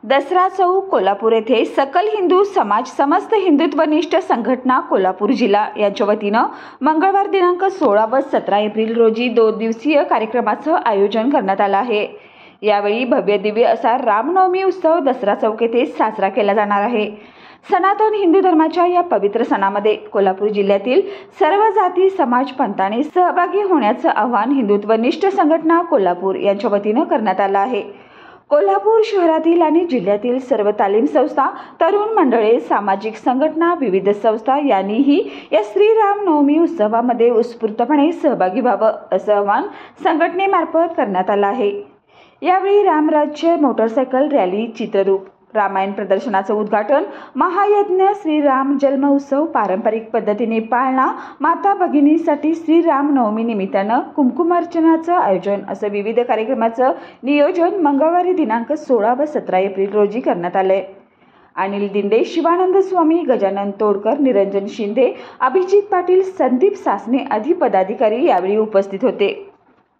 दसरा चौक कोल्हापूर येथे सकल हिंदू समाज समस्त हिंदुत्वनिष्ठ संघटना कोल्हापूर जिल्हा यांच्या वतीनं मंगळवार दिनांक 16 व 17 एप्रिल रोजी 2 दिवसीय कार्यक्रमाचं आयोजन करण्यात आलं आहे। यावेळी भव्य दिव्य असा रामनवमी उत्सव दसरा चौक येथे साजरा केला जाणार आहे। सनातन हिंदू धर्माच्या या पवित्र सणामध्ये कोल्हापूर जिल्ह्यातील सर्व जाती समाज पंथाने सहभागी होण्याचं आवाहन हिंदुत्वनिष्ठ संघटना कोल्हापूर यांच्या वतीनं करण्यात आलं आहे। कोल्हापूर शहरातील आणि जिल्ह्यातील सर्व तालीम संस्था, तरुण मंडळे, सामाजिक संघटना, विविध संस्था यांनीही या श्रीराम नवमी उत्सवामध्ये उत्स्फूर्तपणे सहभागी व्हावं असं आवाहन संघटनेमार्फत करण्यात आलं आहे। यावेळी रामराज्य मोटरसायकल रॅली, चित्ररूप, रामायण प्रदर्शनाचं उद्घाटन, महायज्ञ, श्रीराम जन्म उत्सव, पारंपरिक पद्धतीने पाळणा, माता भगिनीसाठी श्रीराम नवमी निमित्तानं कुंकुमार्चनाचं आयोजन असं विविध कार्यक्रमाचं नियोजन मंगळवारी दिनांक 16 व 17 एप्रिल रोजी करण्यात आलंय। अनिल दिंडे, शिवानंद स्वामी, गजानन तोडकर, निरंजन शिंदे, अभिजित पाटील, संदीप सासने आदी पदाधिकारी यावेळी उपस्थित होते।